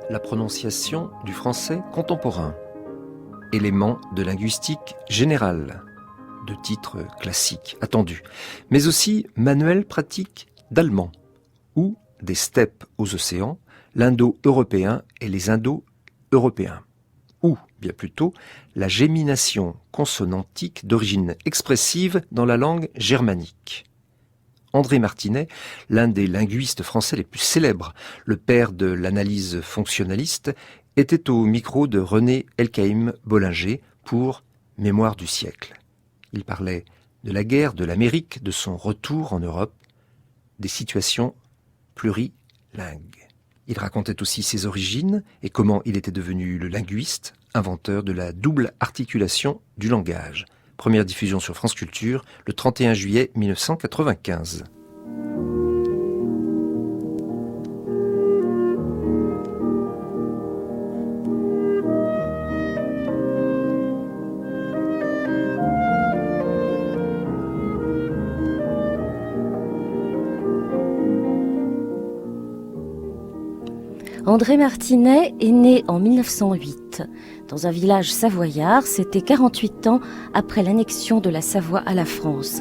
la prononciation du français contemporain. Éléments de linguistique générale, de titres classiques attendus, mais aussi manuel pratique d'allemand, ou des steppes aux océans, l'indo-européen et les indo-européens, ou, bien plutôt, la gémination consonantique d'origine expressive dans la langue germanique. André Martinet, l'un des linguistes français les plus célèbres, le père de l'analyse fonctionnaliste, était au micro de René Elkaïm-Bollinger pour Mémoire du siècle. Il parlait de la guerre de l'Amérique, de son retour en Europe, des situations plurilingues. Il racontait aussi ses origines et comment il était devenu le linguiste, inventeur de la double articulation du langage. Première diffusion sur France Culture le 31 juillet 1995. André Martinet est né en 1908 dans un village savoyard. C'était 48 ans après l'annexion de la Savoie à la France.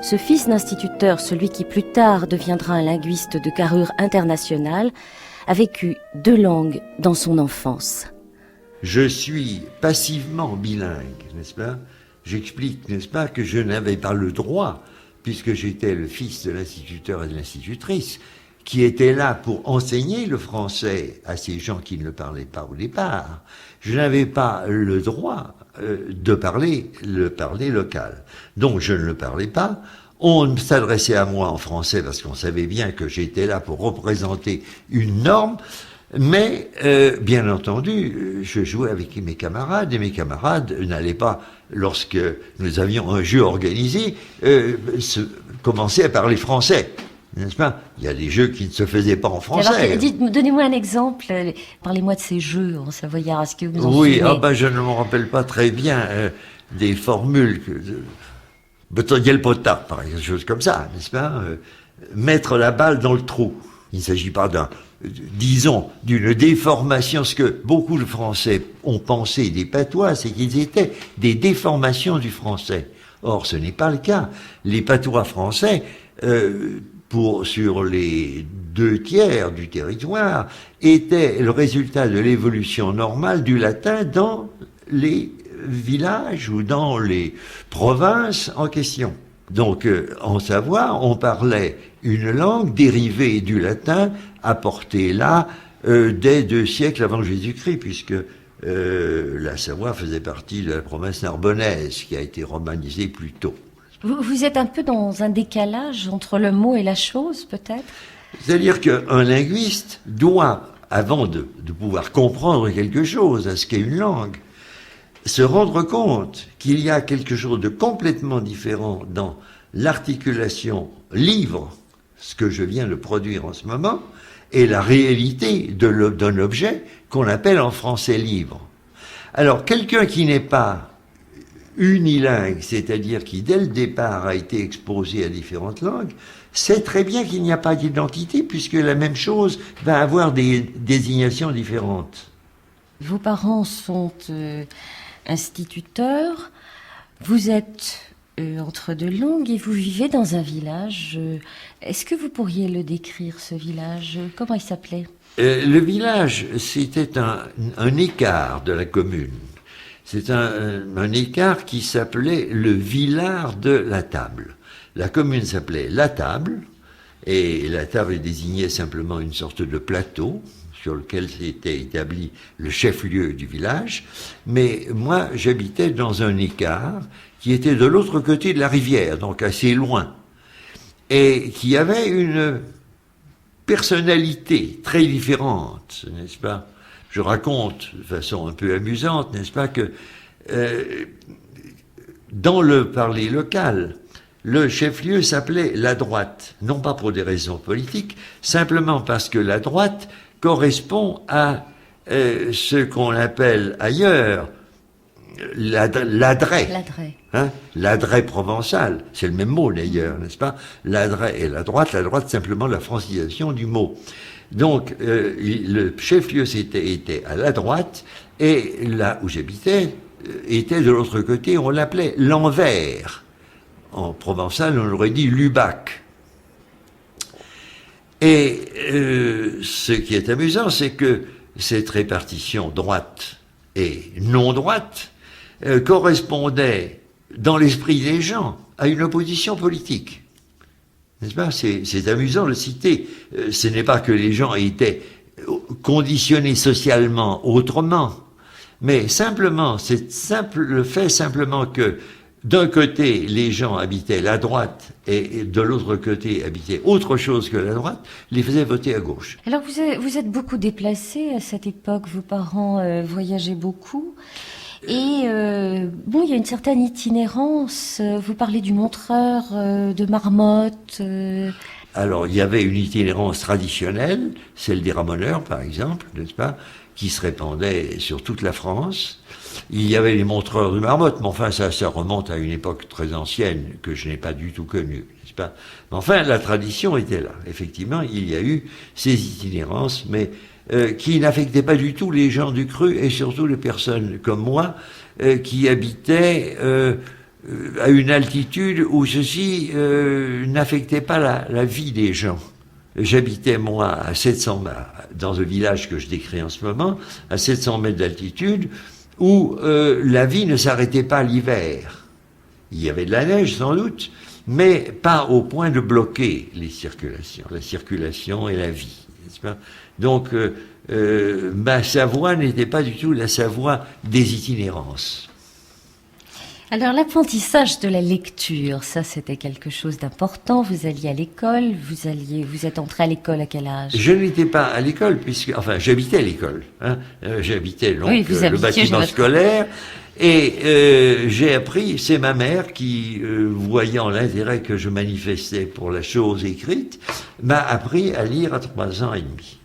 Ce fils d'instituteur, celui qui plus tard deviendra un linguiste de carrure internationale, a vécu 2 langues dans son enfance. Je suis passivement bilingue, n'est-ce pas ? J'explique, n'est-ce pas, que je n'avais pas le droit, puisque j'étais le fils de l'instituteur et de l'institutrice, qui étaient là pour enseigner le français à ces gens qui ne le parlaient pas au départ. Je n'avais pas le droit de parler local. Donc je ne le parlais pas. On s'adressait à moi en français parce qu'on savait bien que j'étais là pour représenter une norme. Mais, bien entendu, je jouais avec mes camarades, et mes camarades n'allaient pas, lorsque nous avions un jeu organisé, commencer à parler français. N'est-ce pas ? Il y a des jeux qui ne se faisaient pas en français. Alors, donnez-moi un exemple. Parlez-moi de ces jeux en savoyard. Est-ce que vous en souvenez ? Oui, je ne me rappelle pas très bien des formules. Betogel pota, par exemple, des choses comme ça, n'est-ce pas ? Mettre la balle dans le trou. Il ne s'agit pas d'une déformation. Ce que beaucoup de Français ont pensé des patois, c'est qu'ils étaient des déformations du français. Or, ce n'est pas le cas. Les patois français... sur les 2/3 du territoire, était le résultat de l'évolution normale du latin dans les villages ou dans les provinces en question. Donc, en Savoie, on parlait une langue dérivée du latin, apportée là dès 2 siècles avant Jésus-Christ, puisque la Savoie faisait partie de la province narbonnaise, qui a été romanisée plus tôt. Vous êtes un peu dans un décalage entre le mot et la chose, peut-être ? C'est-à-dire qu'un linguiste doit, avant de pouvoir comprendre quelque chose à ce qu'est une langue, se rendre compte qu'il y a quelque chose de complètement différent dans l'articulation livre, ce que je viens de produire en ce moment, et la réalité d'un objet qu'on appelle en français livre. Alors, quelqu'un qui n'est pas unilingue, c'est-à-dire qui dès le départ a été exposé à différentes langues, sait très bien qu'il n'y a pas d'identité puisque la même chose va avoir des désignations différentes. Vos parents sont instituteurs, vous êtes entre 2 langues et vous vivez dans un village. Est-ce que vous pourriez le décrire, ce village ? Comment il s'appelait ? Le village, c'était un écart de la commune. C'est un écart qui s'appelait le Villard de la Table. La commune s'appelait La Table, et la table désignait simplement une sorte de plateau sur lequel s'était établi le chef-lieu du village. Mais moi, j'habitais dans un écart qui était de l'autre côté de la rivière, donc assez loin, et qui avait une personnalité très différente, n'est-ce pas ? Je raconte de façon un peu amusante, n'est-ce pas, que dans le parler local, le chef-lieu s'appelait la droite, non pas pour des raisons politiques, simplement parce que la droite correspond à ce qu'on appelle ailleurs l'adret. L'adret provençal, c'est le même mot d'ailleurs, n'est-ce pas ? L'adret et la droite simplement la francisation du mot. Donc, le chef-lieu était à la droite, et là où j'habitais était de l'autre côté, on l'appelait l'Anvers. En provençal, on aurait dit Lubac. Et ce qui est amusant, c'est que cette répartition droite et non droite correspondait, dans l'esprit des gens, à une opposition politique. N'est-ce pas ? C'est amusant de citer. Ce n'est pas que les gens étaient conditionnés socialement autrement, mais simplement, le fait simplement que d'un côté, les gens habitaient la droite et de l'autre côté habitaient autre chose que la droite, les faisait voter à gauche. Alors vous êtes beaucoup déplacé à cette époque, vos parents voyageaient beaucoup. Et il y a une certaine itinérance. Vous parlez du Montreur, de Marmotte. Alors, il y avait une itinérance traditionnelle, celle des ramoneurs, par exemple, n'est-ce pas, qui se répandait sur toute la France. Il y avait les montreurs de Marmotte, mais enfin, ça remonte à une époque très ancienne que je n'ai pas du tout connue, n'est-ce pas. Mais enfin, la tradition était là. Effectivement, il y a eu ces itinérances, mais qui n'affectaient pas du tout les gens du cru, et surtout les personnes comme moi, qui habitaient à une altitude où ceci n'affectait pas la vie des gens. J'habitais, moi, à 700 mètres, dans un village que je décris en ce moment, à 700 mètres d'altitude, où la vie ne s'arrêtait pas l'hiver. Il y avait de la neige, sans doute, mais pas au point de bloquer la circulation et la vie, n'est-ce pas ? Donc, ma Savoie n'était pas du tout la Savoie des itinérances. Alors l'apprentissage de la lecture, ça c'était quelque chose d'important. Vous alliez à l'école, vous êtes entré à l'école à quel âge ? Je n'étais pas à l'école, j'habitais à l'école. J'habitais donc le bâtiment scolaire. Et j'ai appris, c'est ma mère qui, voyant l'intérêt que je manifestais pour la chose écrite, m'a appris à lire à 3 ans et demi.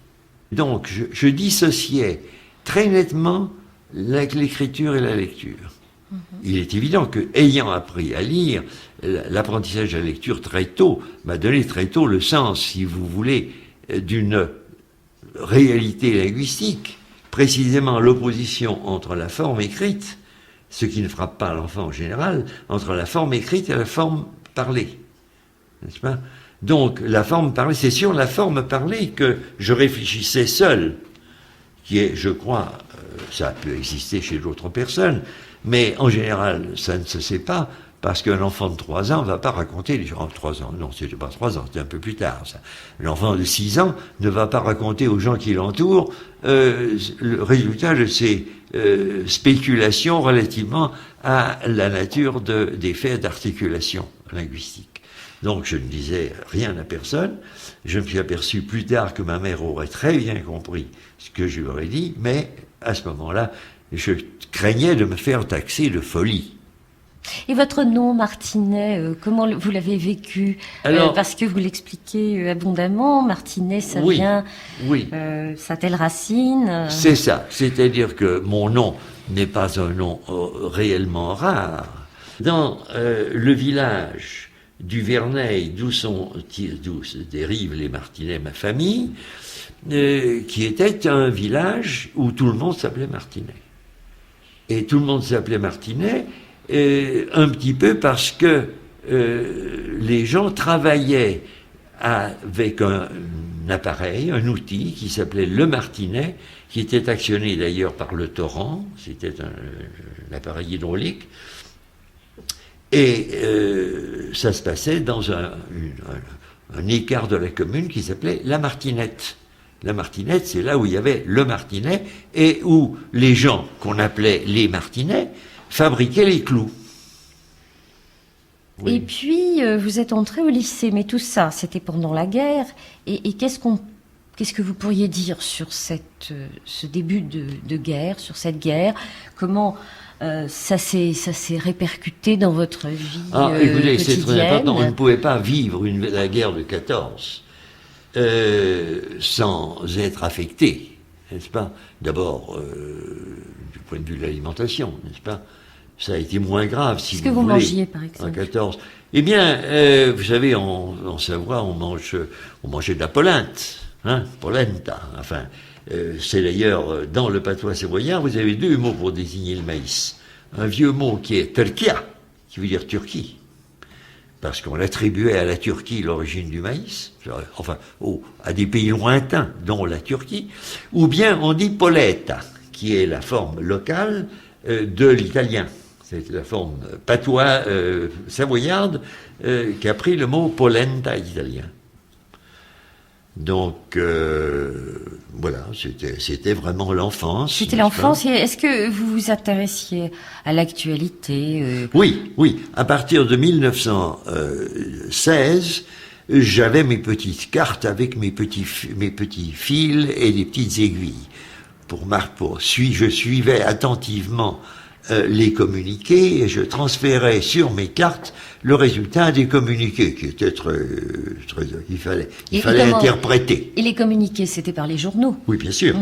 Donc je dissociais très nettement l'écriture et la lecture. Il est évident que, ayant appris à lire, l'apprentissage de la lecture très tôt m'a donné très tôt le sens, si vous voulez, d'une réalité linguistique, précisément l'opposition entre la forme écrite, ce qui ne frappe pas l'enfant en général, entre la forme écrite et la forme parlée. N'est-ce pas ? Donc, la forme parlée, c'est sur la forme parlée que je réfléchissais seul, qui est, je crois, ça peut exister chez d'autres personnes, mais en général, ça ne se sait pas, parce qu'un enfant de 3 ans ne va pas raconter, 3 ans, non, c'était pas 3 ans, c'était un peu plus tard, ça. L'enfant de 6 ans ne va pas raconter aux gens qui l'entourent le résultat de ses spéculations relativement à la nature des faits d'articulation linguistique. Donc je ne disais rien à personne. Je me suis aperçu plus tard que ma mère aurait très bien compris ce que je lui aurais dit, mais à ce moment-là, je craignais de me faire taxer de folie. Et votre nom, Martinet, comment vous l'avez vécu ? Parce que vous l'expliquez abondamment, Martinet, ça vient, ça a telle racine. C'est ça, c'est-à-dire que mon nom n'est pas un nom réellement rare. Dans le village du Verneil, d'où se dérivent les Martinets, ma famille, qui était un village où tout le monde s'appelait Martinet. Et tout le monde s'appelait Martinet, un petit peu parce que les gens travaillaient avec un appareil, un outil qui s'appelait le martinet, qui était actionné d'ailleurs par le torrent, c'était un appareil hydraulique, et ça se passait dans un écart de la commune qui s'appelait la Martinette. La Martinette, c'est là où il y avait le martinet et où les gens qu'on appelait les martinets fabriquaient les clous. Oui. Et puis, vous êtes entré au lycée, mais tout ça, c'était pendant la guerre. Et qu'est-ce que vous pourriez dire sur ce début de guerre, sur cette guerre ? Comment ça s'est répercuté dans votre vie écoutez, quotidienne ? C'est très important. On ne pouvait pas vivre la guerre de 14 sans être affecté, n'est-ce pas ? D'abord, du point de vue de l'alimentation, n'est-ce pas ? Ça a été moins grave, si vous voulez. Qu'est-ce que vous mangiez, par exemple ? En 14. Eh bien, vous savez, en Savoie, on mangeait de la polenta. polenta. Enfin, c'est d'ailleurs, dans le patois savoyard, vous avez 2 mots pour désigner le maïs. Un vieux mot qui est Turkia, qui veut dire Turquie, parce qu'on attribuait à la Turquie l'origine du maïs, enfin, à des pays lointains, dont la Turquie, ou bien on dit polenta, qui est la forme locale de l'italien. C'est la forme patois savoyarde qui a pris le mot polenta italien. Donc, voilà, c'était vraiment l'enfance. C'était l'enfance. Et est-ce que vous vous intéressiez à l'actualité Oui. À partir de 1916, j'avais mes petites cartes avec mes petits fils et des petites aiguilles. Je suivais attentivement les communiqués et je transférais sur mes cartes le résultat des communiqués qui étaient il fallait interpréter. Et les communiqués, c'était par les journaux? Oui, bien sûr.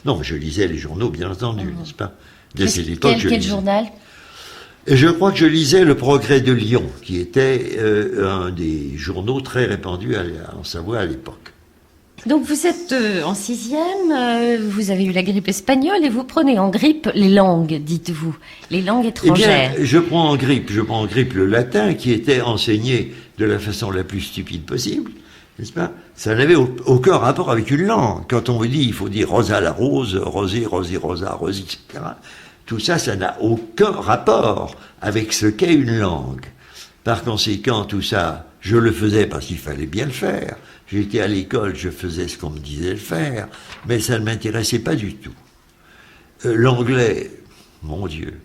Non, mais je lisais les journaux, bien entendu, n'est-ce pas? Dès cette époque, quel journal? Et je crois que je lisais Le Progrès de Lyon, qui était un des journaux très répandus en Savoie à l'époque. Donc vous êtes en 6e, vous avez eu la grippe espagnole et vous prenez en grippe les langues, dites-vous, les langues étrangères. Eh bien, je prends en grippe le latin qui était enseigné de la façon la plus stupide possible, n'est-ce pas? Ça n'avait aucun rapport avec une langue. Quand on vous dit, il faut dire rosa la rose, rosé, rosé, rosa, rosé, etc. Tout ça, ça n'a aucun rapport avec ce qu'est une langue. Par conséquent, tout ça, je le faisais parce qu'il fallait bien le faire. J'étais à l'école, je faisais ce qu'on me disait de faire, mais ça ne m'intéressait pas du tout. L'anglais, mon Dieu.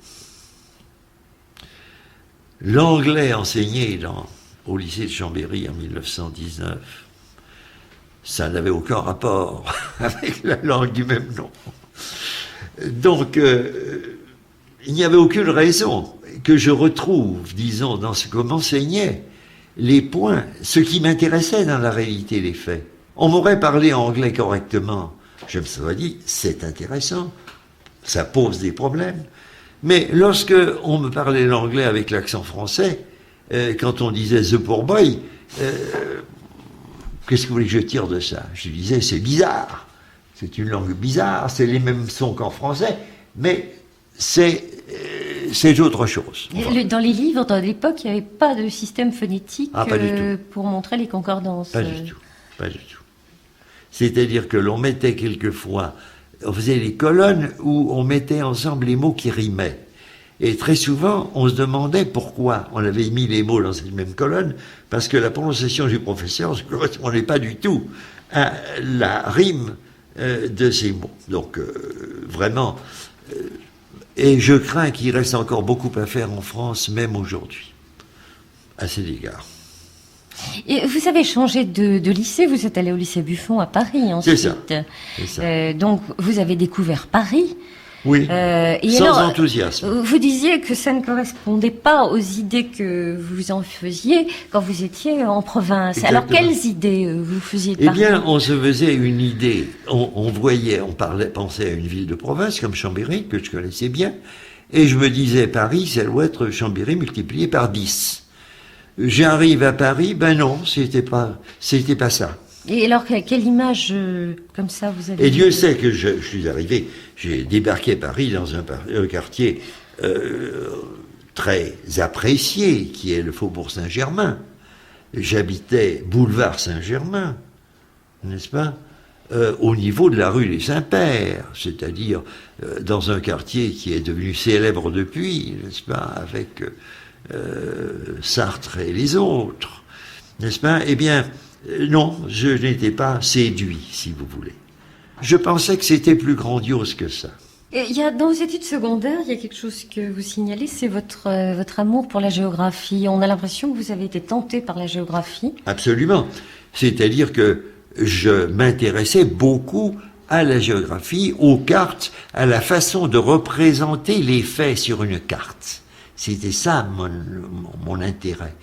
L'anglais enseigné au lycée de Chambéry en 1919, ça n'avait aucun rapport avec la langue du même nom. Donc, il n'y avait aucune raison que je retrouve, disons, dans ce qu'on m'enseignait, les points, ce qui m'intéressait dans la réalité, les faits. On m'aurait parlé anglais correctement. Je me serais dit, c'est intéressant, ça pose des problèmes. Mais lorsque on me parlait l'anglais avec l'accent français, quand on disait the poor boy, qu'est-ce que vous voulez que je tire de ça? Je disais, c'est bizarre. C'est une langue bizarre, c'est les mêmes sons qu'en français, mais c'est autre chose. Enfin. Dans les livres, dans l'époque, il n'y avait pas de système phonétique pas du tout. Pour montrer les concordances. Pas du tout. C'est-à-dire que l'on mettait quelquefois, on faisait les colonnes où on mettait ensemble les mots qui rimaient. Et très souvent, on se demandait pourquoi on avait mis les mots dans cette même colonne, parce que la prononciation du professeur ne correspondait pas du tout à la rime de ces mots. Donc, vraiment... et je crains qu'il reste encore beaucoup à faire en France, même aujourd'hui, à cet égard. Et vous avez changé de lycée, vous êtes allé au lycée Buffon à Paris ensuite. C'est ça. Donc vous avez découvert Paris. Oui, sans enthousiasme. Vous disiez que ça ne correspondait pas aux idées que vous en faisiez quand vous étiez en province. Exactement. Alors quelles idées vous faisiez de Paris? Eh bien, on se faisait une idée. On pensait à une ville de province comme Chambéry, que je connaissais bien, et je me disais, Paris, ça doit être Chambéry multiplié par 10. J'arrive à Paris, ben non, c'était pas ça. Et alors, quelle image comme ça vous avez? Et Dieu sait que je suis arrivé, j'ai débarqué à Paris dans un quartier très apprécié, qui est le Faubourg Saint-Germain. J'habitais boulevard Saint-Germain, n'est-ce pas, au niveau de la rue des Saints-Pères, c'est-à-dire dans un quartier qui est devenu célèbre depuis, n'est-ce pas, avec Sartre et les autres, n'est-ce pas? Eh bien, non, je n'étais pas séduit, si vous voulez. Je pensais que c'était plus grandiose que ça. Et dans vos études secondaires, il y a quelque chose que vous signalez, c'est votre amour pour la géographie. On a l'impression que vous avez été tenté par la géographie. Absolument. C'est-à-dire que je m'intéressais beaucoup à la géographie, aux cartes, à la façon de représenter les faits sur une carte. C'était ça mon intérêt.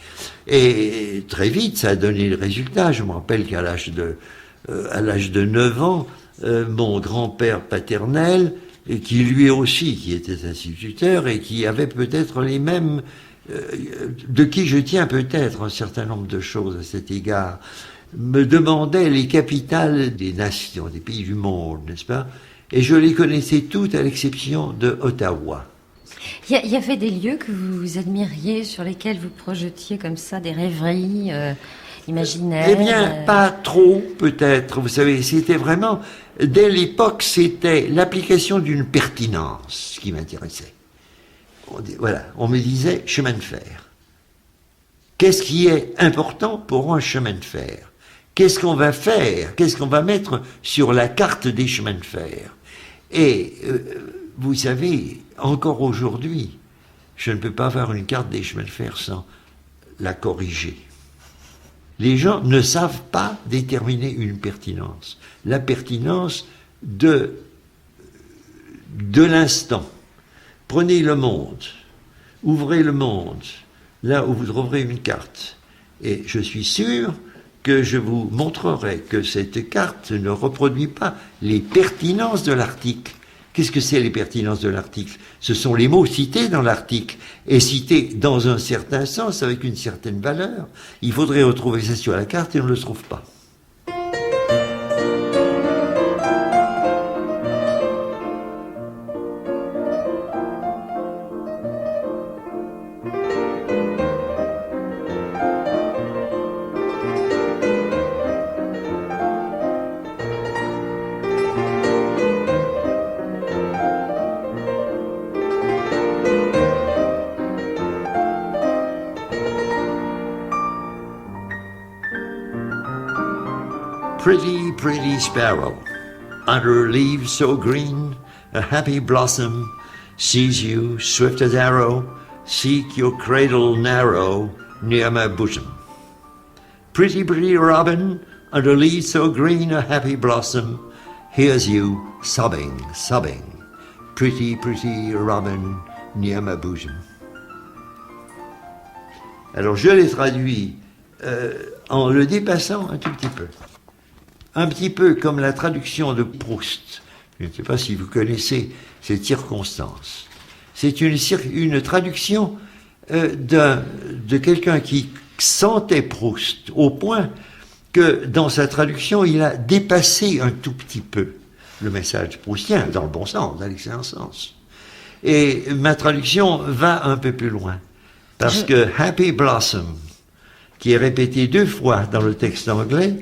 Et très vite, ça a donné le résultat. Je me rappelle qu'à l'âge de 9 ans, mon grand-père paternel, et qui lui aussi, qui était instituteur, et qui avait peut-être les mêmes, de qui je tiens peut-être un certain nombre de choses à cet égard, me demandait les capitales des nations, des pays du monde, n'est-ce pas? Et je les connaissais toutes à l'exception de Ottawa. Il y avait des lieux que vous admiriez, sur lesquels vous projetiez comme ça des rêveries imaginaires? Eh bien, pas trop, peut-être. Vous savez, c'était vraiment, dès l'époque, c'était l'application d'une pertinence qui m'intéressait. Voilà, on me disait chemin de fer. Qu'est-ce qui est important pour un chemin de fer? Qu'est-ce qu'on va faire? Qu'est-ce qu'on va mettre sur la carte des chemins de fer? Et vous savez, encore aujourd'hui, je ne peux pas avoir une carte des chemins de fer sans la corriger. Les gens ne savent pas déterminer une pertinence. La pertinence de l'instant. Prenez le monde, ouvrez le monde, là où vous trouverez une carte. Et je suis sûr que je vous montrerai que cette carte ne reproduit pas les pertinences de l'article. Qu'est-ce que c'est les pertinences de l'article? Ce sont les mots cités dans l'article, et cités dans un certain sens, avec une certaine valeur. Il faudrait retrouver ça sur la carte et on ne le trouve pas. Pretty, pretty sparrow, under leaves so green, a happy blossom sees you, swift as arrow, seek your cradle narrow, near my bosom. Pretty, pretty robin, under leaves so green, a happy blossom hears you, sobbing, sobbing. Pretty, pretty robin, near my bosom. Alors je l'ai traduit en le dépassant un tout petit peu. Un petit peu comme la traduction de Proust. Je ne sais pas si vous connaissez cette circonstance. C'est une traduction de quelqu'un qui sentait Proust, au point que dans sa traduction, il a dépassé un tout petit peu le message proustien, dans le bon sens, dans l'excellent sens. Et ma traduction va un peu plus loin. Parce que Happy Blossom, qui est répété 2 fois dans le texte anglais,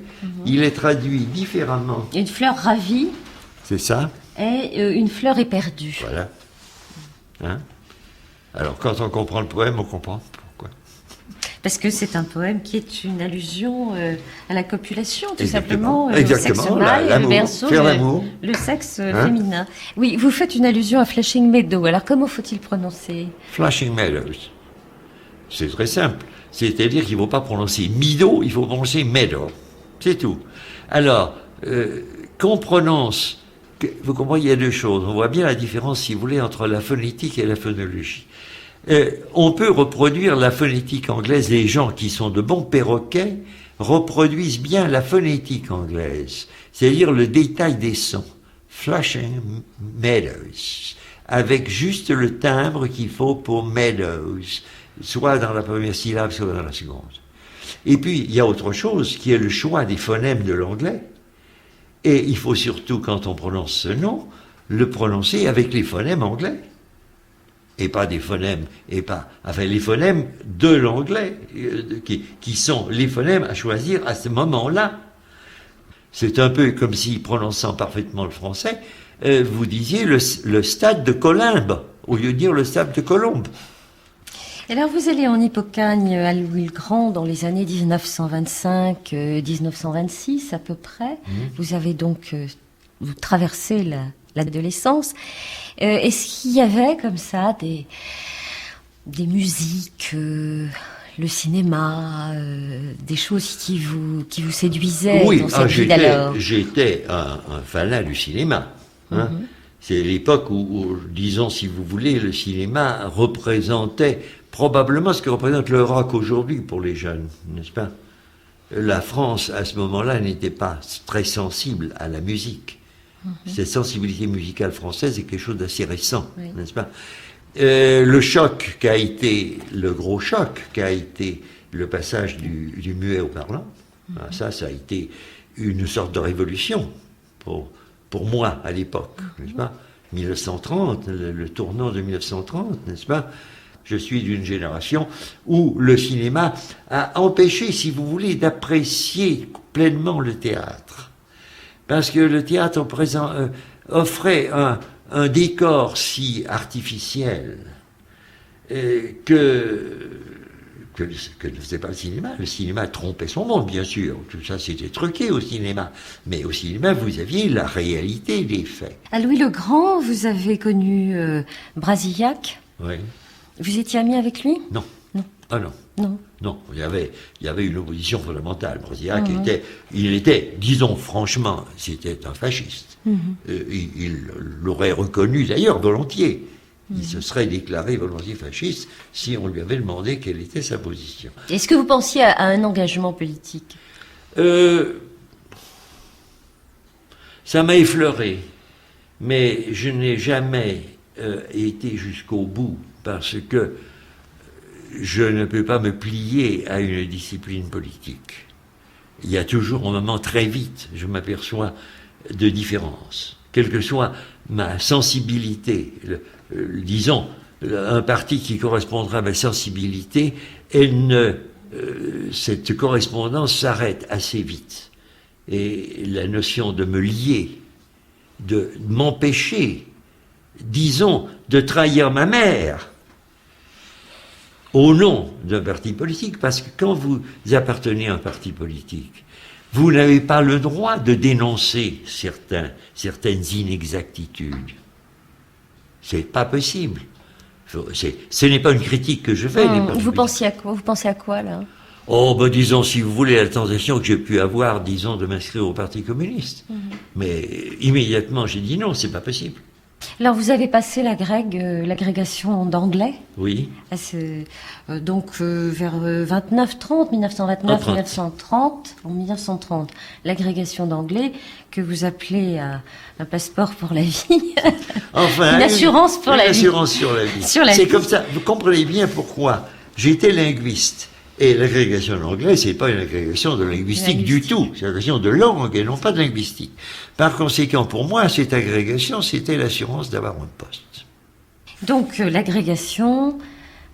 il est traduit différemment. Une fleur ravie. C'est ça. Et une fleur éperdue. Voilà. Hein? Alors, quand on comprend le poème, on comprend pourquoi. Parce que c'est un poème qui est une allusion à la copulation, tout Exactement. simplement. Exactement. Au sexe mâle, L'amour, le berceau, faire l'amour. le sexe féminin. Oui, vous faites une allusion à Flushing Meadow. Alors, comment faut-il prononcer? Flushing Meadows. C'est très simple. C'est-à-dire qu'il ne faut pas prononcer Meadow, il faut prononcer Meadow. C'est tout. Alors, qu'on prononce... Vous comprenez, il y a 2 choses. On voit bien la différence, si vous voulez, entre la phonétique et la phonologie. On peut reproduire la phonétique anglaise. Les gens qui sont de bons perroquets reproduisent bien la phonétique anglaise, c'est-à-dire le détail des sons. Flushing Meadows, avec juste le timbre qu'il faut pour Meadows, soit dans la première syllabe, soit dans la seconde. Et puis, il y a autre chose, qui est le choix des phonèmes de l'anglais. Et il faut surtout, quand on prononce ce nom, le prononcer avec les phonèmes anglais. Et pas des phonèmes, les phonèmes de l'anglais, qui sont les phonèmes à choisir à ce moment-là. C'est un peu comme si, prononçant parfaitement le français, vous disiez le stade de Colombe, au lieu de dire le stade de Colombe. Alors, vous allez en Hippocagne à Louis le Grand dans les années 1925-1926 à peu près. Vous avez donc vous traversez l'adolescence. Est-ce qu'il y avait comme ça des musiques, le cinéma, des choses qui vous séduisaient dans cette vie d'alors? J'étais un fanat du cinéma. Hein. C'est l'époque où, disons, si vous voulez, le cinéma représentait probablement ce que représente le rock aujourd'hui pour les jeunes, n'est-ce pas? La France, à ce moment-là, n'était pas très sensible à la musique. Cette sensibilité musicale française est quelque chose d'assez récent, n'est-ce pas? Le choc le gros choc qu'a été le passage du muet au parlant, Ça a été une sorte de révolution pour moi à l'époque, n'est-ce pas? 1930, le tournant de 1930, n'est-ce pas? Je suis d'une génération où le cinéma a empêché, si vous voulez, d'apprécier pleinement le théâtre. Parce que le théâtre offrait un décor si artificiel que ne faisait pas le cinéma. Le cinéma trompait son monde, bien sûr. Tout ça, c'était truqué au cinéma. Mais au cinéma, vous aviez la réalité des faits. À Louis le Grand, vous avez connu Brasillac. Oui. Vous étiez ami avec lui? Non. Non. Ah non. Non. Non, il y avait une opposition fondamentale. Brasillac il était, disons franchement, c'était un fasciste. Il l'aurait reconnu d'ailleurs volontiers. Il se serait déclaré volontiers fasciste si on lui avait demandé quelle était sa position. Est-ce que vous pensiez à un engagement politique? Ça m'a effleuré, mais je n'ai jamais été jusqu'au bout parce que je ne peux pas me plier à une discipline politique. Il y a toujours un moment très vite, je m'aperçois de différences. Quelle que soit ma sensibilité, disons, un parti qui correspondra à ma sensibilité, cette correspondance s'arrête assez vite. Et la notion de me lier, de m'empêcher, disons, de trahir ma mère au nom d'un parti politique, parce que quand vous appartenez à un parti politique, vous n'avez pas le droit de dénoncer certaines inexactitudes. C'est pas possible. Ce n'est pas une critique que je fais. Vous pensez à quoi? Vous pensez à quoi, là? Oh, ben disons, si vous voulez, la tentation que j'ai pu avoir, disons, de m'inscrire au Parti communiste. Mais immédiatement, j'ai dit non, c'est pas possible. Alors, vous avez passé l'agrégation d'anglais? Oui. Donc, vers 1930, 1930. En 1930, l'agrégation d'anglais, que vous appelez un passeport pour la vie. Enfin, une assurance pour la vie. Une assurance sur la vie. C'est comme ça. Vous comprenez bien pourquoi. J'étais linguiste. Et l'agrégation d'anglais, c'est pas une agrégation de linguistique du tout. C'est une agrégation de langue et non pas de linguistique. Par conséquent, pour moi, cette agrégation, c'était l'assurance d'avoir un poste. Donc, l'agrégation,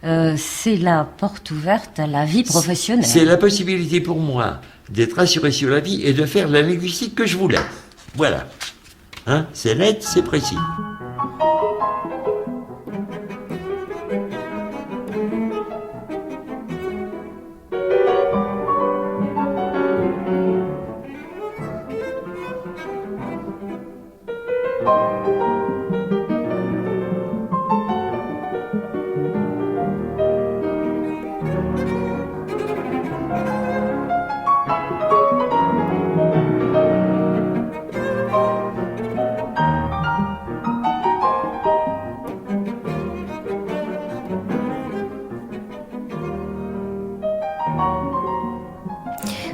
c'est la porte ouverte à la vie professionnelle. C'est la possibilité pour moi d'être assuré sur la vie et de faire la linguistique que je voulais. Voilà. Hein? C'est net, c'est précis.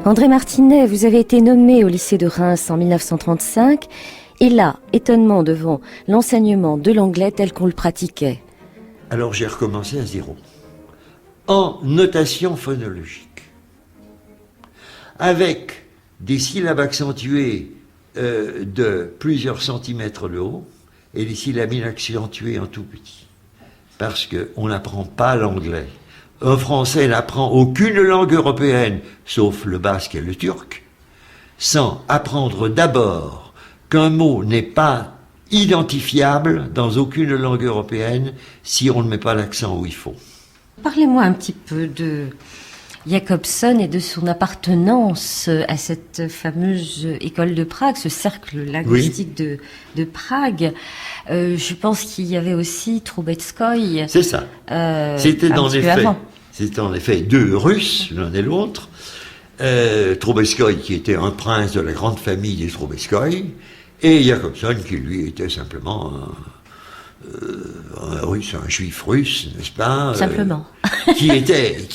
André Martinet, vous avez été nommé au lycée de Reims en 1935, et là, étonnement devant l'enseignement de l'anglais tel qu'on le pratiquait. Alors j'ai recommencé à zéro, en notation phonologique, avec des syllabes accentuées de plusieurs centimètres de haut, et des syllabes inaccentuées en tout petit, parce qu'on n'apprend pas l'anglais. Un Français n'apprend aucune langue européenne, sauf le basque et le turc, sans apprendre d'abord qu'un mot n'est pas identifiable dans aucune langue européenne si on ne met pas l'accent où il faut. Parlez-moi un petit peu de Jacobson et de son appartenance à cette fameuse école de Prague, ce cercle linguistique de Prague. Je pense qu'il y avait aussi Troubetskoï. C'est ça. C'était en effet deux Russes, l'un et l'autre. Troubetskoï, qui était un prince de la grande famille des Troubetskoï, et Jacobson, qui lui était simplement un Russe, un juif russe, n'est-ce pas? Simplement. Qui était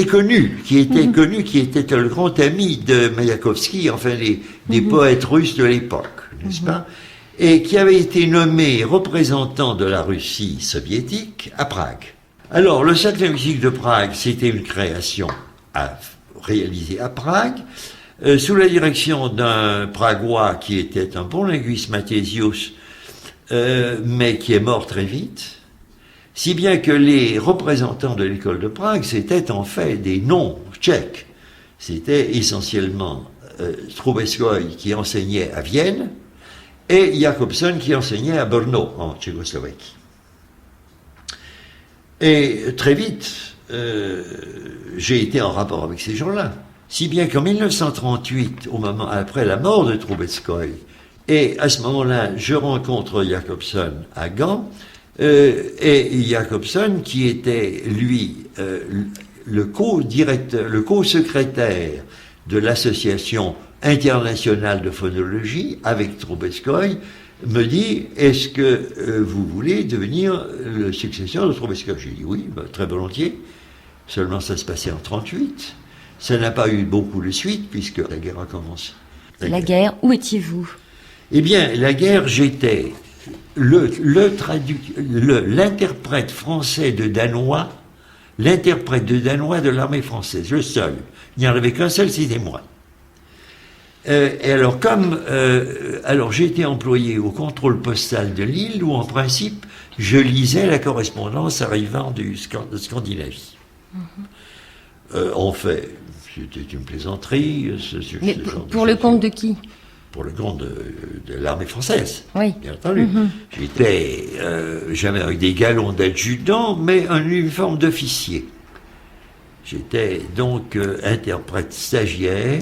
connu, qui était le grand ami de Maïakovski, enfin des poètes russes de l'époque, n'est-ce pas? Et qui avait été nommé représentant de la Russie soviétique à Prague. Alors, le Cercle linguistique de Prague, c'était une création réalisé à Prague, sous la direction d'un Pragois qui était un bon linguiste, Mathesius, mais qui est mort très vite, si bien que les représentants de l'école de Prague, c'était en fait des non-tchèques. C'était essentiellement Trubetskoy qui enseignait à Vienne et Jakobson qui enseignait à Brno, en Tchécoslovaquie. Et très vite, j'ai été en rapport avec ces gens-là. Si bien qu'en 1938, au moment après la mort de Trubetskoy, et à ce moment-là, je rencontre Jakobson à Gand, et Jakobson qui était, lui, le co-directeur, le co-secrétaire de l'association internationale de phonologie avec Trubetskoy, me dit, est-ce que vous voulez devenir le successeur de Trubetskoy? J'ai dit oui, très volontiers. Seulement ça se passait en 1938. Ça n'a pas eu beaucoup de suite puisque la guerre a commencé. La guerre, où étiez-vous? Eh bien, la guerre, j'étais l'interprète français de danois, l'interprète de danois de l'armée française, le seul. Il n'y en avait qu'un seul, c'était moi. Et alors, alors j'ai été employé au contrôle postal de Lille, où en principe, je lisais la correspondance arrivant de Scandinavie. En fait, c'était une plaisanterie. Mais pour le compte de qui? Pour le compte de l'armée française, oui. Bien entendu. J'étais jamais avec des galons d'adjudant, mais un uniforme d'officier. J'étais donc interprète stagiaire,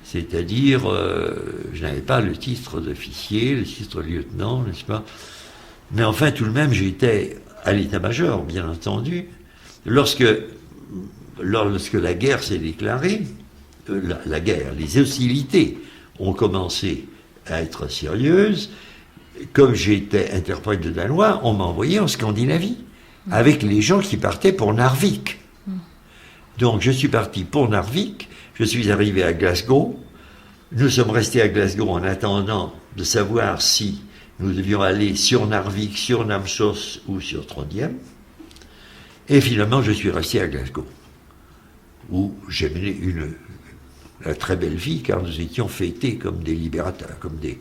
c'est-à-dire je n'avais pas le titre d'officier, le titre de lieutenant, n'est-ce pas? Mais enfin, tout de même, j'étais à l'état-major, bien entendu. Lorsque la guerre s'est déclarée, la guerre, les hostilités ont commencé à être sérieuses. Comme j'étais interprète de danois, on m'a envoyé en Scandinavie, avec les gens qui partaient pour Narvik. Donc je suis parti pour Narvik, je suis arrivé à Glasgow, nous sommes restés à Glasgow en attendant de savoir si nous devions aller sur Narvik, sur Namsos ou sur Trondheim. Et finalement je suis resté à Glasgow, où j'ai mené une très belle vie, car nous étions fêtés comme des libérateurs, comme des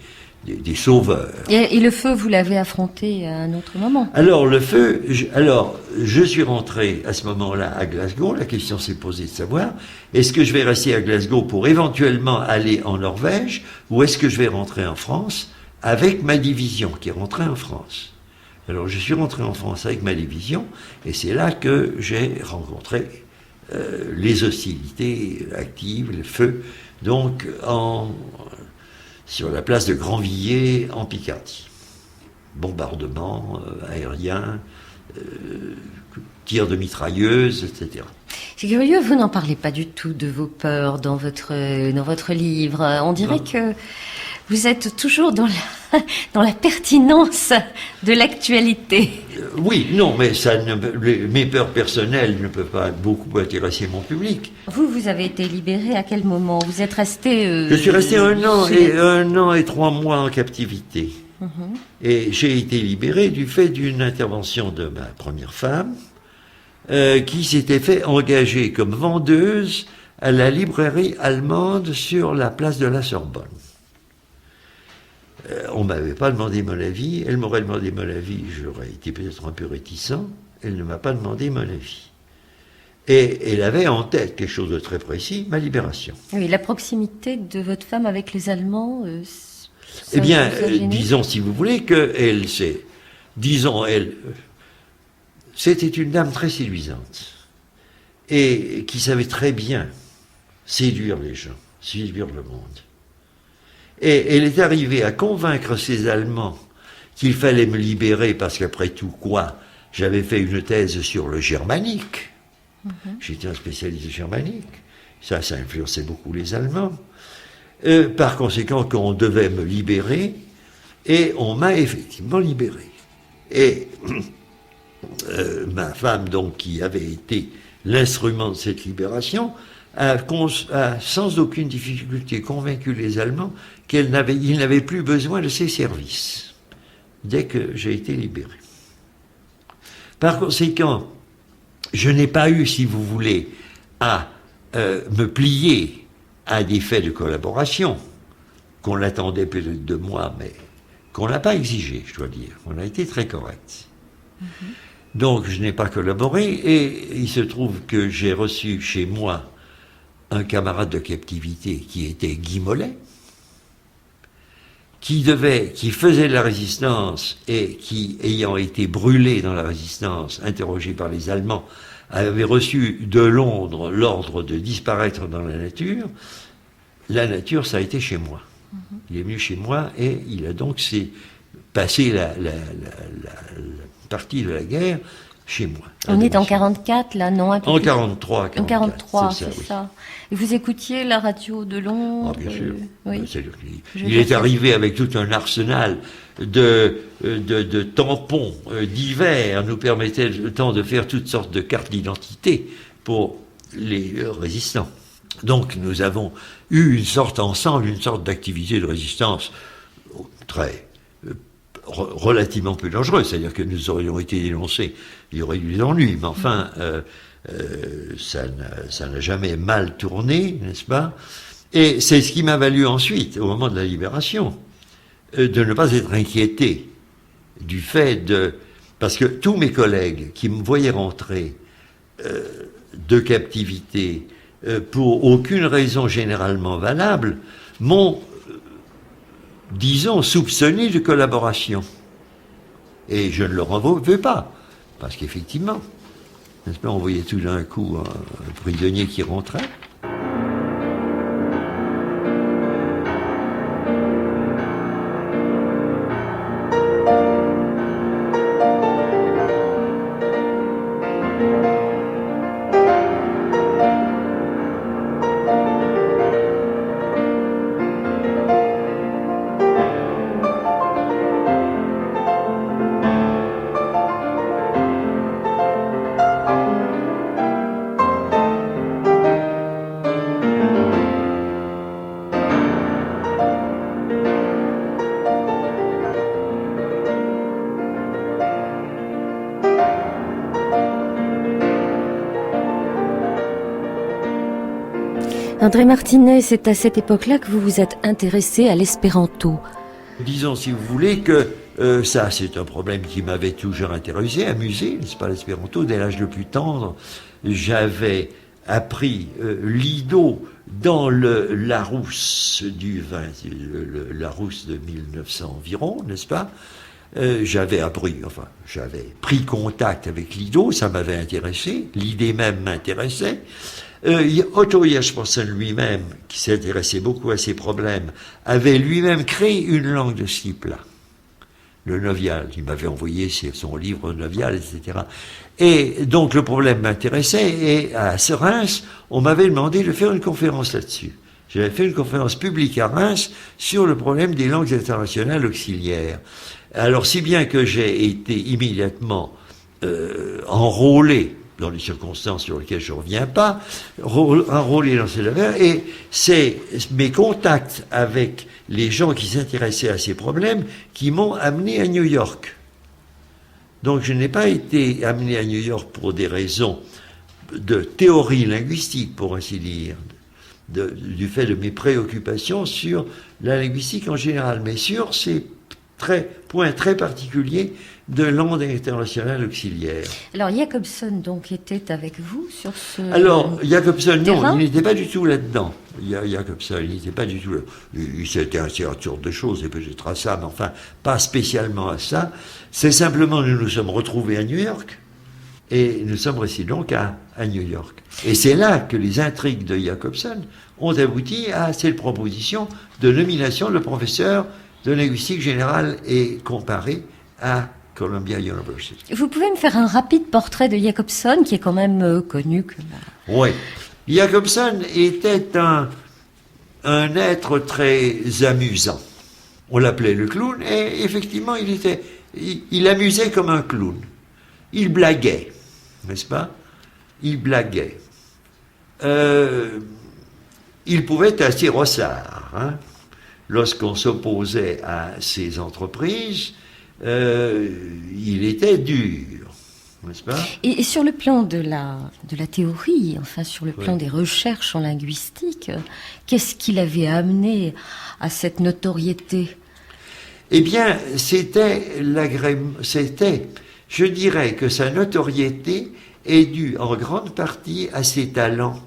sauveurs. Et le feu, vous l'avez affronté à un autre moment? Alors, le feu, je suis rentré à ce moment-là à Glasgow. La question s'est posée de savoir, est-ce que je vais rester à Glasgow pour éventuellement aller en Norvège, ou est-ce que je vais rentrer en France avec ma division, qui est rentrée en France? Alors, je suis rentré en France avec ma division, et c'est là que j'ai rencontré les hostilités actives, le feu, donc sur la place de Grandvilliers en Picardie. Bombardements aériens, tirs de mitrailleuses, etc. C'est curieux, vous n'en parlez pas du tout de vos peurs dans votre livre. On dirait que vous êtes toujours dans la pertinence de l'actualité. Oui, non, mais mes peurs personnelles ne peuvent pas beaucoup intéresser mon public. Vous avez été libéré à quel moment? Vous êtes resté... Je suis resté un an et 3 mois en captivité. Et j'ai été libéré du fait d'une intervention de ma première femme, qui s'était fait engager comme vendeuse à la librairie allemande sur la place de la Sorbonne. On ne m'avait pas demandé mon avis. Elle m'aurait demandé mon avis, j'aurais été peut-être un peu réticent. Elle ne m'a pas demandé mon avis. Et elle avait en tête quelque chose de très précis, ma libération. Oui, la proximité de votre femme avec les Allemands... eh bien, disons, si vous voulez, c'était une dame très séduisante. Et qui savait très bien séduire les gens, séduire le monde. Et elle est arrivée à convaincre ces Allemands qu'il fallait me libérer parce qu'après tout, j'avais fait une thèse sur le germanique. J'étais un spécialiste germanique. Ça influençait beaucoup les Allemands. Par conséquent, qu'on devait me libérer, et on m'a effectivement libéré. Et ma femme, donc, qui avait été l'instrument de cette libération, a sans aucune difficulté convaincu les Allemands qu'ils n'avaient plus besoin de ses services, dès que j'ai été libéré. Par conséquent, je n'ai pas eu, si vous voulez, à me plier à des faits de collaboration qu'on attendait peut-être de moi, mais qu'on n'a pas exigé, je dois dire. On a été très correct. Donc, je n'ai pas collaboré, et il se trouve que j'ai reçu chez moi un camarade de captivité qui était Guy Mollet, qui faisait de la résistance et qui, ayant été brûlé dans la résistance, interrogé par les Allemands, avait reçu de Londres l'ordre de disparaître dans la nature. La nature, ça a été chez moi. Il est venu chez moi et il a donc passé la partie de la guerre chez moi. On est en 44, là, non? En 43. En 43, c'est oui. ça. Et vous écoutiez la radio de Londres? Ah, bien sûr. Oui. Il est arrivé avec tout un arsenal de tampons divers, nous permettait le temps de faire toutes sortes de cartes d'identité pour les résistants. Donc nous avons eu une sorte d'activité de résistance très relativement peu dangereuse, c'est-à-dire que nous aurions été dénoncés, il y aurait eu des ennuis, mais enfin ça n'a jamais mal tourné, n'est-ce pas? Et c'est ce qui m'a valu ensuite, au moment de la libération, de ne pas être inquiété du fait parce que tous mes collègues qui me voyaient rentrer de captivité pour aucune raison généralement valable m'ont, disons, soupçonné de collaboration. Et je ne leur en veux pas, parce qu'effectivement, n'est-ce pas, on voyait tout d'un coup un prisonnier qui rentrait. André Martinet, c'est à cette époque-là que vous vous êtes intéressé à l'espéranto. Disons, si vous voulez, que ça, c'est un problème qui m'avait toujours intéressé, amusé, n'est-ce pas, l'espéranto. Dès l'âge le plus tendre, j'avais appris l'ido dans le Larousse Larousse de 1900 environ, n'est-ce pas? J'avais pris contact avec l'ido, ça m'avait intéressé, l'idée même m'intéressait. Otto Jespersen lui-même, qui s'intéressait beaucoup à ces problèmes, avait lui-même créé une langue de ce type-là, le Novial. Il m'avait envoyé son livre Novial, etc. Et donc le problème m'intéressait, et à Reims, on m'avait demandé de faire une conférence là-dessus. J'avais fait une conférence publique à Reims sur le problème des langues internationales auxiliaires. Alors, si bien que j'ai été immédiatement enrôlé dans les circonstances sur lesquelles je ne reviens pas, enrôlé dans ces affaires, et c'est mes contacts avec les gens qui s'intéressaient à ces problèmes qui m'ont amené à New York. Donc je n'ai pas été amené à New York pour des raisons de théorie linguistique, pour ainsi dire, du fait de mes préoccupations sur la linguistique en général, mais sur ces points très particuliers de langue internationale auxiliaire. Alors Jacobson donc était avec vous sur ce Alors Jacobson, terrain? non, il n'était pas du tout là-dedans. Jacobson, il n'était pas du tout là. Il s'était assez à tour de choses, et peut-être à ça, mais enfin, pas spécialement à ça. C'est simplement, nous nous sommes retrouvés à New York, et nous sommes restés donc à New York. Et c'est là que les intrigues de Jacobson ont abouti à cette proposition de nomination de professeur de linguistique générale et comparée à Columbia University. Vous pouvez me faire un rapide portrait de Jacobson, qui est quand même connu que... Oui. Jacobson était un être très amusant. On l'appelait le clown, et effectivement, il amusait comme un clown. Il blaguait, n'est-ce pas? Il blaguait. Il pouvait être assez rossard, hein? Lorsqu'on s'opposait à ses entreprises, il était dur. n'est-ce pas? Et sur le plan de la théorie, enfin sur le plan des recherches en linguistique, qu'est-ce qui l'avait amené à cette notoriété? Eh bien, je dirais que sa notoriété est due en grande partie à ses talents,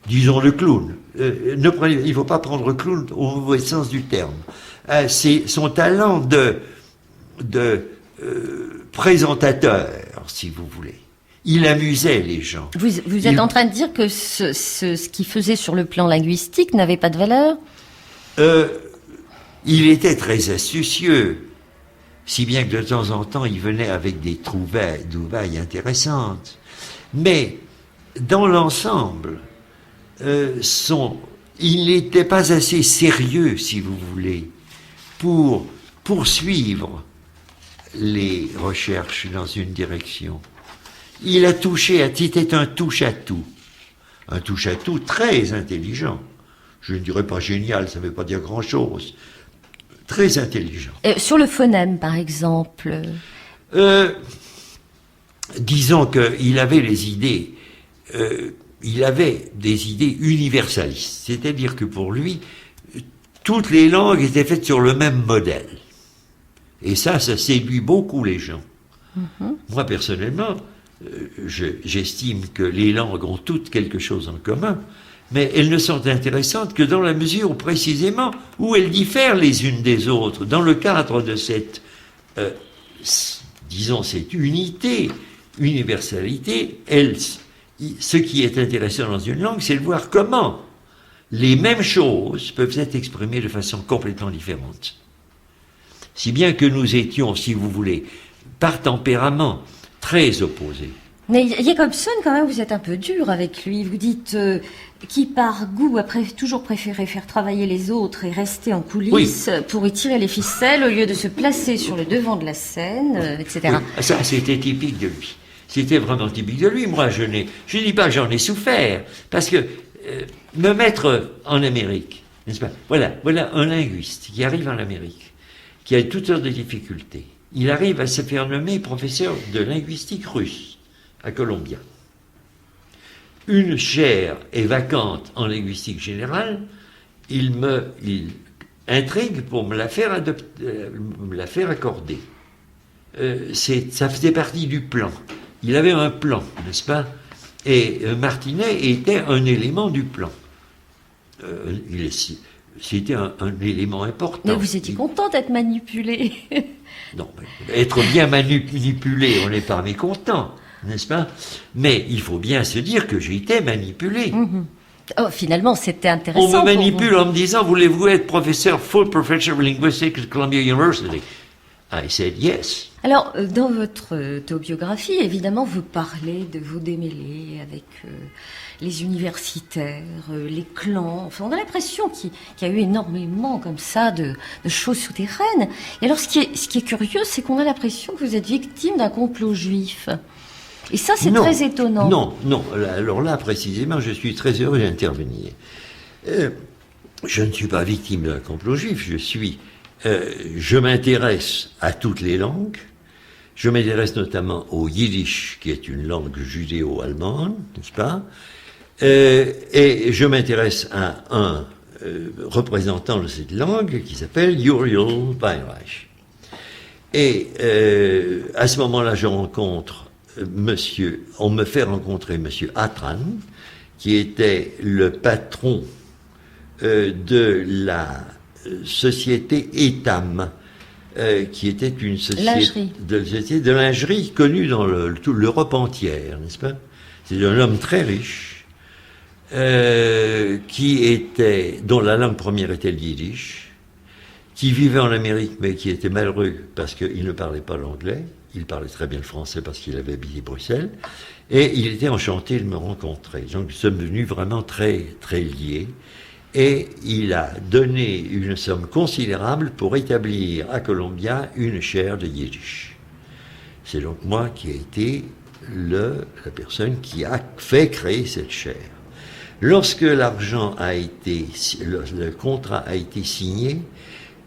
disons le clown. Il ne faut pas prendre clown au mauvais sens du terme. C'est son talent de présentateur, si vous voulez. Il amusait les gens. Vous êtes en train de dire que ce qu'il faisait sur le plan linguistique n'avait pas de valeur? Il était très astucieux, si bien que de temps en temps, il venait avec des trouvailles intéressantes. Mais, dans l'ensemble, il n'était pas assez sérieux, si vous voulez, pour poursuivre les recherches dans une direction. Il a c'était un touche-à-tout très intelligent. Je ne dirais pas génial, ça ne veut pas dire grand-chose. Très intelligent. Sur le phonème, par exemple. Disons qu'il avait les idées. Il avait des idées universalistes, c'est-à-dire que pour lui, toutes les langues étaient faites sur le même modèle. Et ça séduit beaucoup les gens. Mm-hmm. Moi, personnellement, j'estime que les langues ont toutes quelque chose en commun, mais elles ne sont intéressantes que dans la mesure précisément où elles diffèrent les unes des autres. Dans le cadre de cette, cette universalité, ce qui est intéressant dans une langue, c'est de voir comment les mêmes choses peuvent être exprimées de façon complètement différente. Si bien que nous étions, si vous voulez, par tempérament, très opposés. Mais Jacobson, quand même, vous êtes un peu dur avec lui. Vous dites qui, par goût, a toujours préféré faire travailler les autres et rester en coulisses pour y tirer les ficelles au lieu de se placer sur le devant de la scène, etc. Oui, ça, c'était typique de lui. C'était vraiment typique de lui. Moi, je dis pas que j'en ai souffert, parce que me mettre en Amérique, n'est-ce pas? Voilà un linguiste qui arrive en Amérique, qui a toutes sortes de difficultés. Il arrive à se faire nommer professeur de linguistique russe à Columbia. Une chaire est vacante en linguistique générale, il intrigue pour me la faire accorder. Ça faisait partie du plan. Il avait un plan, n'est-ce pas? Et Martinet était un élément du plan. C'était un élément important. Mais vous étiez content d'être manipulé. Non, mais être bien manipulé, on n'est pas mécontent, n'est-ce pas? Mais il faut bien se dire que j'ai été manipulé. Mm-hmm. Oh, finalement, c'était intéressant. On me manipule en me disant, voulez-vous être full professor of linguistics at Columbia University? I said yes. Alors, dans votre autobiographie, évidemment, vous parlez de vos démêlés avec les universitaires, les clans. Enfin, on a l'impression qu'il y a eu énormément comme ça de choses souterraines. Et alors, ce qui est curieux, c'est qu'on a l'impression que vous êtes victime d'un complot juif. Et ça, c'est très étonnant. Non. Alors là, précisément, je suis très heureux d'intervenir. Je ne suis pas victime d'un complot juif. Je m'intéresse à toutes les langues. Je m'intéresse notamment au yiddish, qui est une langue judéo-allemande, n'est-ce pas? Et je m'intéresse à un représentant de cette langue qui s'appelle Uriel Weinreich. Et à ce moment-là, je rencontre on me fait rencontrer monsieur Atran, qui était le patron de la société Etam, qui était une société de lingerie connue dans toute l'Europe entière, n'est-ce pas? C'est un homme très riche, dont la langue première était le yiddish, qui vivait en Amérique, mais qui était malheureux parce qu'il ne parlait pas l'anglais. Il parlait très bien le français parce qu'il avait habité Bruxelles, et il était enchanté de me rencontrer. Donc nous sommes devenus vraiment très, très liés. Et il a donné une somme considérable pour établir à Columbia une chaire de yiddish. C'est donc moi qui ai été la personne qui a fait créer cette chaire. Lorsque le contrat a été signé,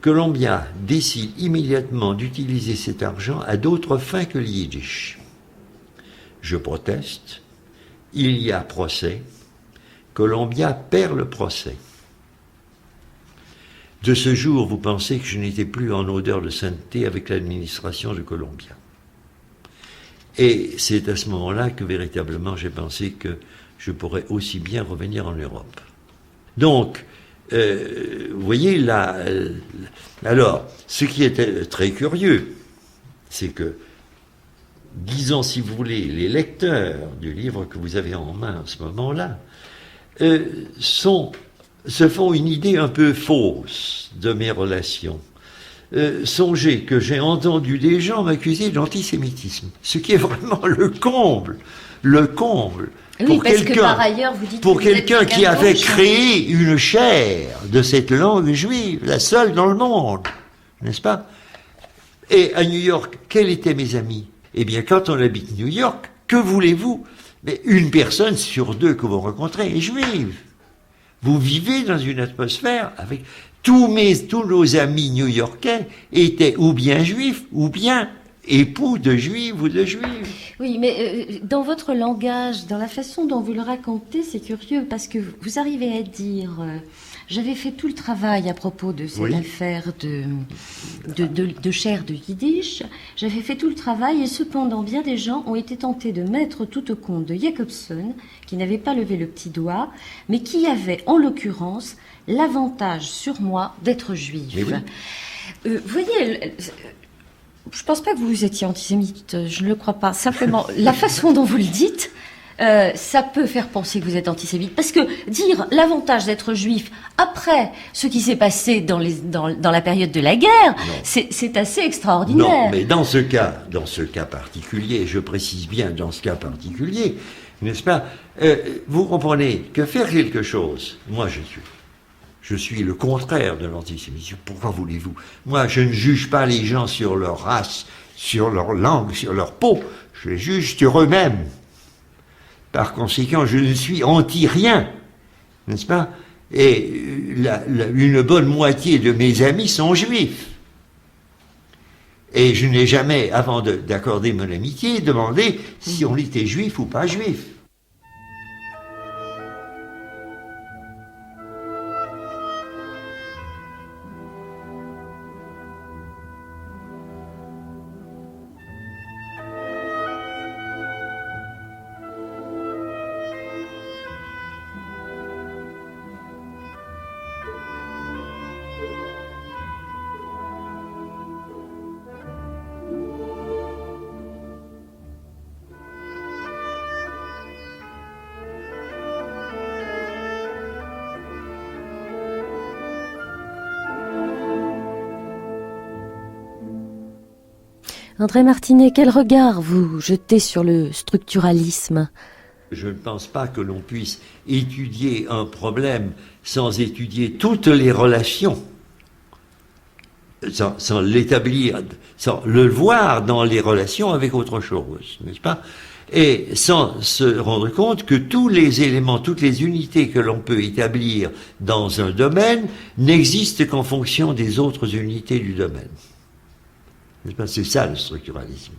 Columbia décide immédiatement d'utiliser cet argent à d'autres fins que le yiddish. Je proteste, il y a procès, Columbia perd le procès. De ce jour, vous pensez que je n'étais plus en odeur de sainteté avec l'administration de Columbia. Et c'est à ce moment-là que véritablement j'ai pensé que je pourrais aussi bien revenir en Europe. Donc, vous voyez là, alors, ce qui était très curieux, c'est que, disons si vous voulez, les lecteurs du livre que vous avez en main à ce moment-là, se font une idée un peu fausse de mes relations. Songez que j'ai entendu des gens m'accuser d'antisémitisme, ce qui est vraiment le comble. Oui, parce que par ailleurs, vous dites pour que vous quelqu'un êtes qui avait gauche. créé une chaire de cette langue juive, la seule dans le monde, n'est-ce pas? Et à New York, quels étaient mes amis? Eh bien, quand on habite New York, que voulez-vous? Mais une personne sur deux que vous rencontrez est juive. Vous vivez dans une atmosphère avec tous nos amis new-yorkais étaient ou bien juifs, ou bien époux de juifs ou de juifs. Oui, mais dans votre langage, dans la façon dont vous le racontez, c'est curieux parce que vous arrivez à dire j'avais fait tout le travail à propos de cette affaire de chaire de yiddish, j'avais fait tout le travail et cependant bien des gens ont été tentés de mettre tout au compte de Jacobson, qui n'avait pas levé le petit doigt, mais qui avait en l'occurrence l'avantage sur moi d'être juif. Vous voyez, je pense pas que vous étiez antisémite, je ne le crois pas. Simplement, la façon dont vous le dites, ça peut faire penser que vous êtes antisémite. Parce que dire l'avantage d'être juif après ce qui s'est passé dans la période de la guerre, c'est assez extraordinaire. Non, mais dans ce cas particulier, je précise bien dans ce cas particulier, n'est-ce pas, vous comprenez que faire quelque chose, moi je suis le contraire de l'antisémitisme. Pourquoi voulez-vous? Moi, je ne juge pas les gens sur leur race, sur leur langue, sur leur peau. Je les juge sur eux-mêmes. Par conséquent, je ne suis anti-rien, n'est-ce pas? Et une bonne moitié de mes amis sont juifs. Et je n'ai jamais, avant d'accorder mon amitié, demandé si on était juif ou pas juif. André Martinet, quel regard vous jetez sur le structuralisme? Je ne pense pas que l'on puisse étudier un problème sans étudier toutes les relations, sans l'établir, sans le voir dans les relations avec autre chose, n'est-ce pas? Et sans se rendre compte que tous les éléments, toutes les unités que l'on peut établir dans un domaine n'existent qu'en fonction des autres unités du domaine. C'est ça le structuralisme.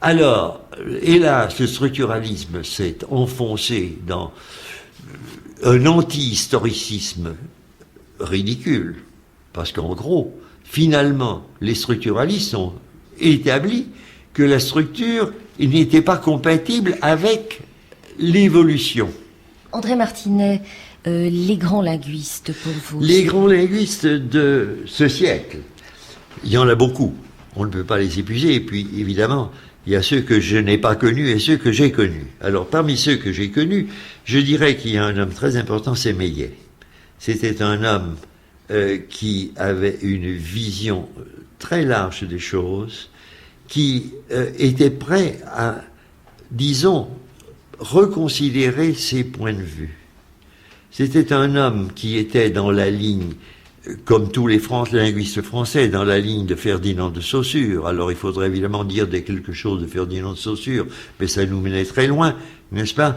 Alors, hélas, le structuralisme s'est enfoncé dans un anti-historicisme ridicule. Parce qu'en gros, finalement, les structuralistes ont établi que la structure n'était pas compatible avec l'évolution. André Martinet, les grands linguistes pour vous? Les grands linguistes de ce siècle, il y en a beaucoup. On ne peut pas les épuiser. Et puis, évidemment, il y a ceux que je n'ai pas connus et ceux que j'ai connus. Alors, parmi ceux que j'ai connus, je dirais qu'il y a un homme très important, c'est Meillet. C'était un homme qui avait une vision très large des choses, qui était prêt à, disons, reconsidérer ses points de vue. C'était un homme qui était dans la ligne, comme tous les linguistes français, dans la ligne de Ferdinand de Saussure. Alors il faudrait évidemment dire quelque chose de Ferdinand de Saussure, mais ça nous menait très loin, n'est-ce pas?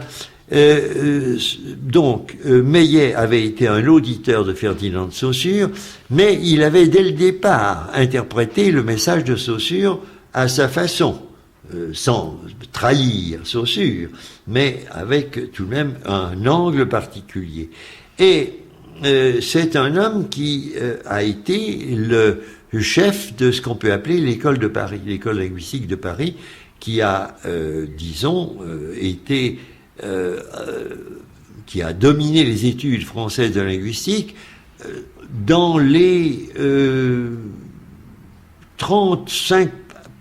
Meillet avait été un auditeur de Ferdinand de Saussure, mais il avait dès le départ interprété le message de Saussure à sa façon, sans trahir Saussure, mais avec tout de même un angle particulier. Et c'est un homme qui a été le chef de ce qu'on peut appeler l'école de Paris, l'école linguistique de Paris, qui a, qui a dominé les études françaises de linguistique dans les 35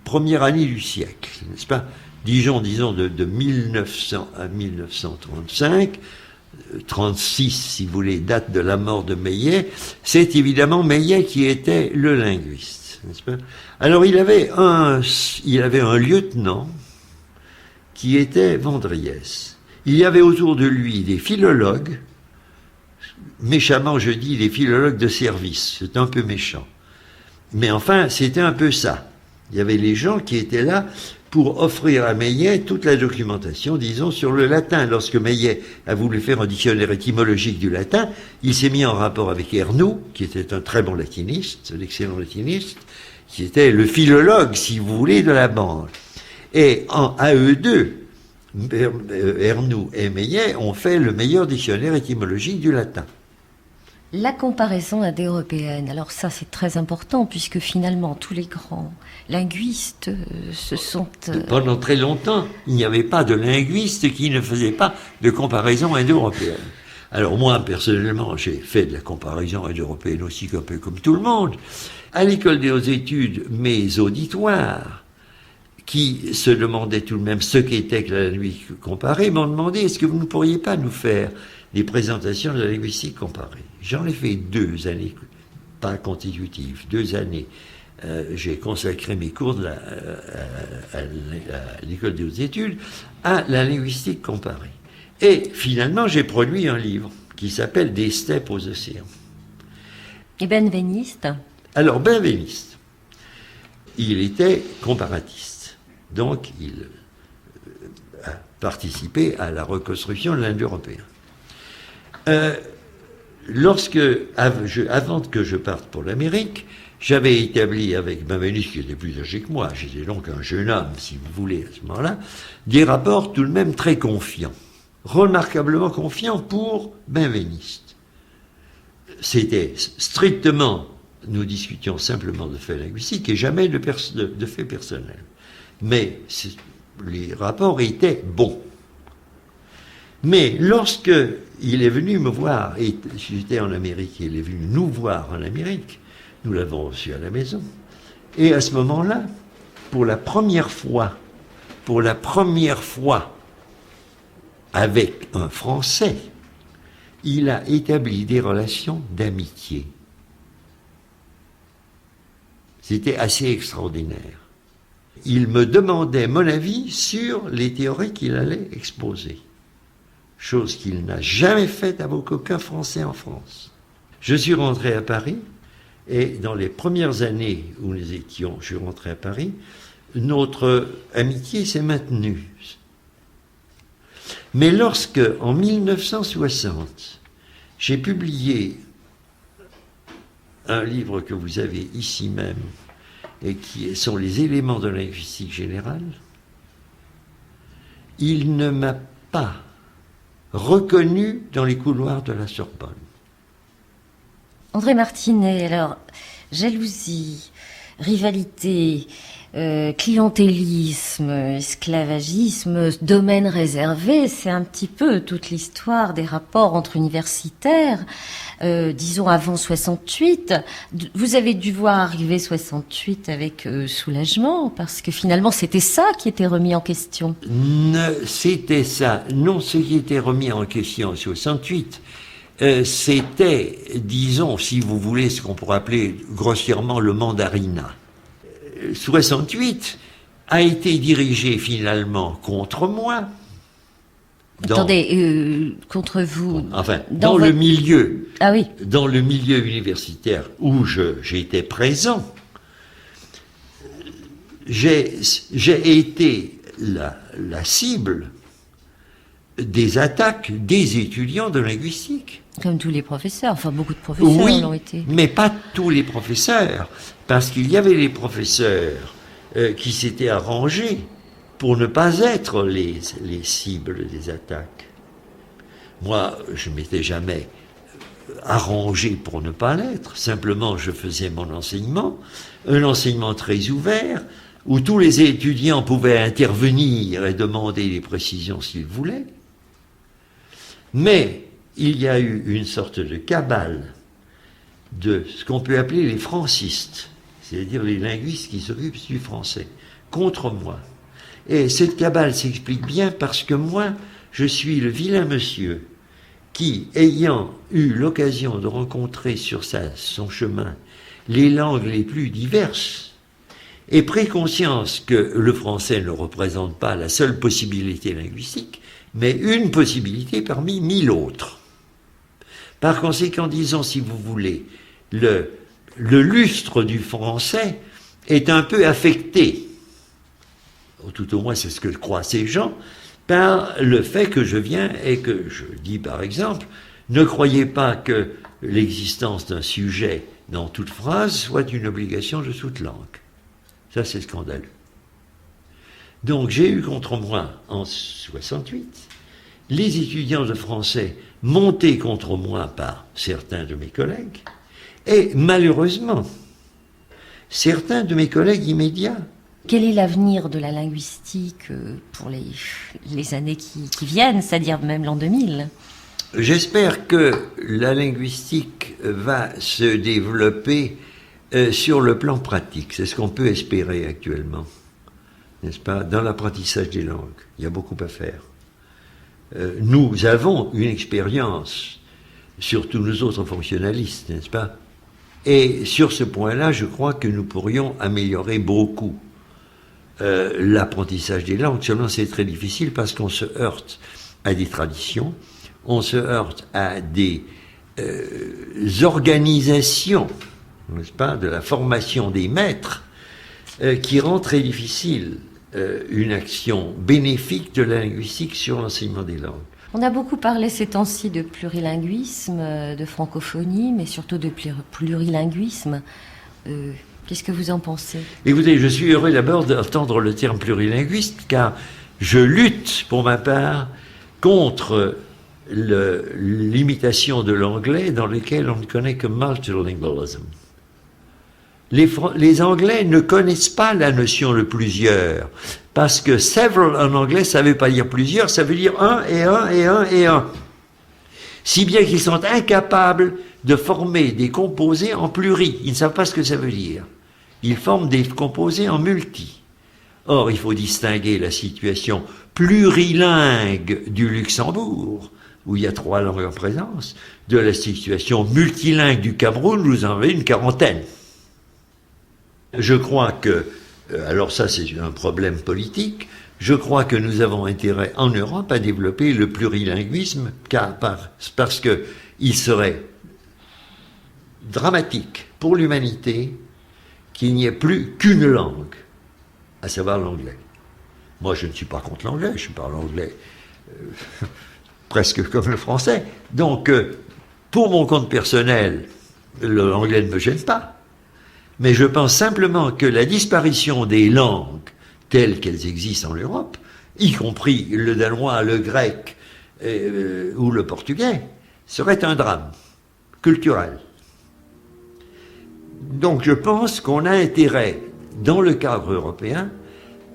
premières années du siècle, n'est-ce pas? Disons de 1900 à 1935, 36 si vous voulez, date de la mort de Meillet. C'est évidemment Meillet qui était le linguiste, n'est-ce pas? Alors il avait un lieutenant qui était Vandriès. Il y avait autour de lui des philologues, méchamment je dis des philologues de service, c'est un peu méchant. Mais enfin, c'était un peu ça. Il y avait les gens qui étaient là pour offrir à Meillet toute la documentation, disons, sur le latin. Lorsque Meillet a voulu faire un dictionnaire étymologique du latin, il s'est mis en rapport avec Ernoult, qui était un très bon latiniste, un excellent latiniste, qui était le philologue, si vous voulez, de la bande. Et à eux deux, Ernoult et Meillet ont fait le meilleur dictionnaire étymologique du latin. La comparaison indo-européenne, alors ça c'est très important puisque finalement tous les grands linguistes se sont... Pendant très longtemps, il n'y avait pas de linguiste qui ne faisait pas de comparaison indo-européenne. Alors moi, personnellement, j'ai fait de la comparaison indo-européenne aussi un peu comme tout le monde. À l'école des hautes études, mes auditoires, qui se demandaient tout de même ce qu'était que la linguistique comparée, m'ont demandé, est-ce que vous ne pourriez pas nous faire des présentations de la linguistique comparée? J'en ai fait 2 années, pas consécutives, 2 années. J'ai consacré mes cours à l'école des hautes études à la linguistique comparée. Et finalement, j'ai produit un livre qui s'appelle « Des steppes aux océans ». Et benveniste? Alors, benveniste, il était comparatiste. Donc, il a participé à la reconstruction de l'Indo-européen. Avant que je parte pour l'Amérique, j'avais établi avec benveniste, qui était plus âgé que moi, j'étais donc un jeune homme, si vous voulez, à ce moment-là, des rapports tout de même très confiants, remarquablement confiants pour benveniste. C'était strictement, nous discutions simplement de faits linguistiques et jamais de faits personnels. Mais les rapports étaient bons. Mais lorsque il est venu me voir, et j'étais en Amérique, il est venu nous voir en Amérique, nous l'avons reçu à la maison, et à ce moment-là, pour la première fois, avec un Français, il a établi des relations d'amitié. C'était assez extraordinaire. Il me demandait mon avis sur les théories qu'il allait exposer. Chose qu'il n'a jamais faite avec aucun Français en France. Je suis rentré à Paris, et dans les premières années où je suis rentré à Paris, notre amitié s'est maintenue. Mais lorsque, en 1960, j'ai publié un livre que vous avez ici même, et qui sont les éléments de la linguistique générale, il ne m'a pas reconnu dans les couloirs de la Sorbonne. André Martinet, alors, jalousie, rivalité, clientélisme, esclavagisme, domaine réservé, c'est un petit peu toute l'histoire des rapports entre universitaires, disons avant 68. Vous avez dû voir arriver 68 avec soulagement, parce que finalement c'était ça qui était remis en question. C'était ça. Non, ce qui était remis en question en 68, c'était, disons, si vous voulez, ce qu'on pourrait appeler grossièrement le mandarinat. 68 a été dirigé finalement contre moi. Attendez, contre vous. Enfin, dans le milieu. Ah oui. Dans le milieu universitaire où j'étais présent, j'ai été la cible des attaques des étudiants de linguistique. Comme tous les professeurs, enfin beaucoup de professeurs Oui, l'ont été. mais pas tous les professeurs, parce qu'il y avait les professeurs qui s'étaient arrangés pour ne pas être les cibles des attaques. Moi, je m'étais jamais arrangé pour ne pas l'être, simplement je faisais mon enseignement, un enseignement très ouvert, où tous les étudiants pouvaient intervenir et demander des précisions s'ils voulaient. Mais il y a eu une sorte de cabale de ce qu'on peut appeler les francistes, c'est-à-dire les linguistes qui s'occupent du français, contre moi. Et cette cabale s'explique bien parce que moi, je suis le vilain monsieur qui, ayant eu l'occasion de rencontrer sur son chemin les langues les plus diverses, ait pris conscience que le français ne représente pas la seule possibilité linguistique, mais une possibilité parmi 1000 autres. Par conséquent, disons, si vous voulez, le lustre du français est un peu affecté, tout au moins c'est ce que croient ces gens, par le fait que je viens et que je dis par exemple, ne croyez pas que l'existence d'un sujet dans toute phrase soit une obligation de toute langue. Ça c'est scandaleux. Donc j'ai eu contre moi en 68 les étudiants de français montés contre moi par certains de mes collègues et malheureusement certains de mes collègues immédiats. Quel est l'avenir de la linguistique pour les années qui viennent, c'est-à-dire même l'an 2000 ? J'espère que la linguistique va se développer sur le plan pratique. C'est ce qu'on peut espérer actuellement, n'est-ce pas, dans l'apprentissage des langues. Il y a beaucoup à faire. Nous avons une expérience, surtout nous autres fonctionnalistes, n'est-ce pas ? Et sur ce point-là, je crois que nous pourrions améliorer beaucoup l'apprentissage des langues. Seulement, c'est très difficile parce qu'on se heurte à des traditions, on se heurte à des organisations, n'est-ce pas, de la formation des maîtres, qui rend très difficile une action bénéfique de la linguistique sur l'enseignement des langues. On a beaucoup parlé ces temps-ci de plurilinguisme, de francophonie, mais surtout de plurilinguisme. Qu'est-ce que vous en pensez ? Écoutez, je suis heureux d'abord d'entendre le terme plurilinguiste, car je lutte, pour ma part, contre l'imitation de l'anglais dans lequel on ne connaît que multilingualism. Les Anglais ne connaissent pas la notion de plusieurs, parce que several en anglais, ça ne veut pas dire plusieurs, ça veut dire un et un et un et un. Si bien qu'ils sont incapables de former des composés en pluri. Ils ne savent pas ce que ça veut dire. Ils forment des composés en multi. Or, il faut distinguer la situation plurilingue du Luxembourg, où il y a 3 langues en présence, de la situation multilingue du Cameroun, où vous en avez une quarantaine. Je crois que, alors ça c'est un problème politique, je crois que nous avons intérêt en Europe à développer le plurilinguisme, parce que il serait dramatique pour l'humanité qu'il n'y ait plus qu'une langue, à savoir l'anglais. Moi je ne suis pas contre l'anglais, je parle anglais presque comme le français. Donc pour mon compte personnel, l'anglais ne me gêne pas. Mais je pense simplement que la disparition des langues telles qu'elles existent en Europe, y compris le danois, le grec ou le portugais, serait un drame culturel. Donc je pense qu'on a intérêt, dans le cadre européen,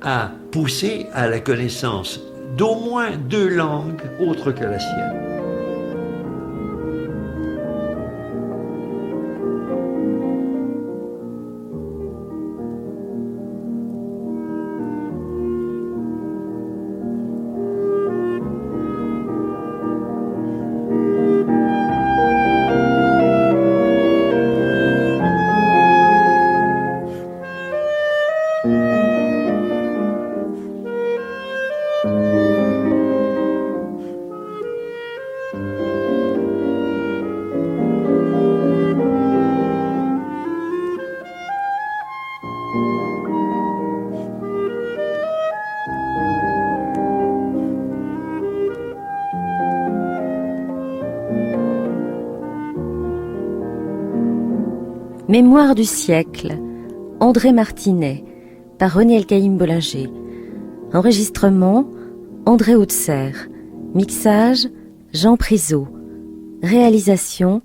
à pousser à la connaissance d'au moins 2 langues autres que la sienne. Mémoire du siècle, André Martinet, par René Elkaïm Bollinger. Enregistrement, André Hautser. Mixage, Jean Priseau. Réalisation,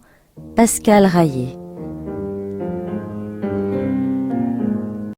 Pascal Raillet.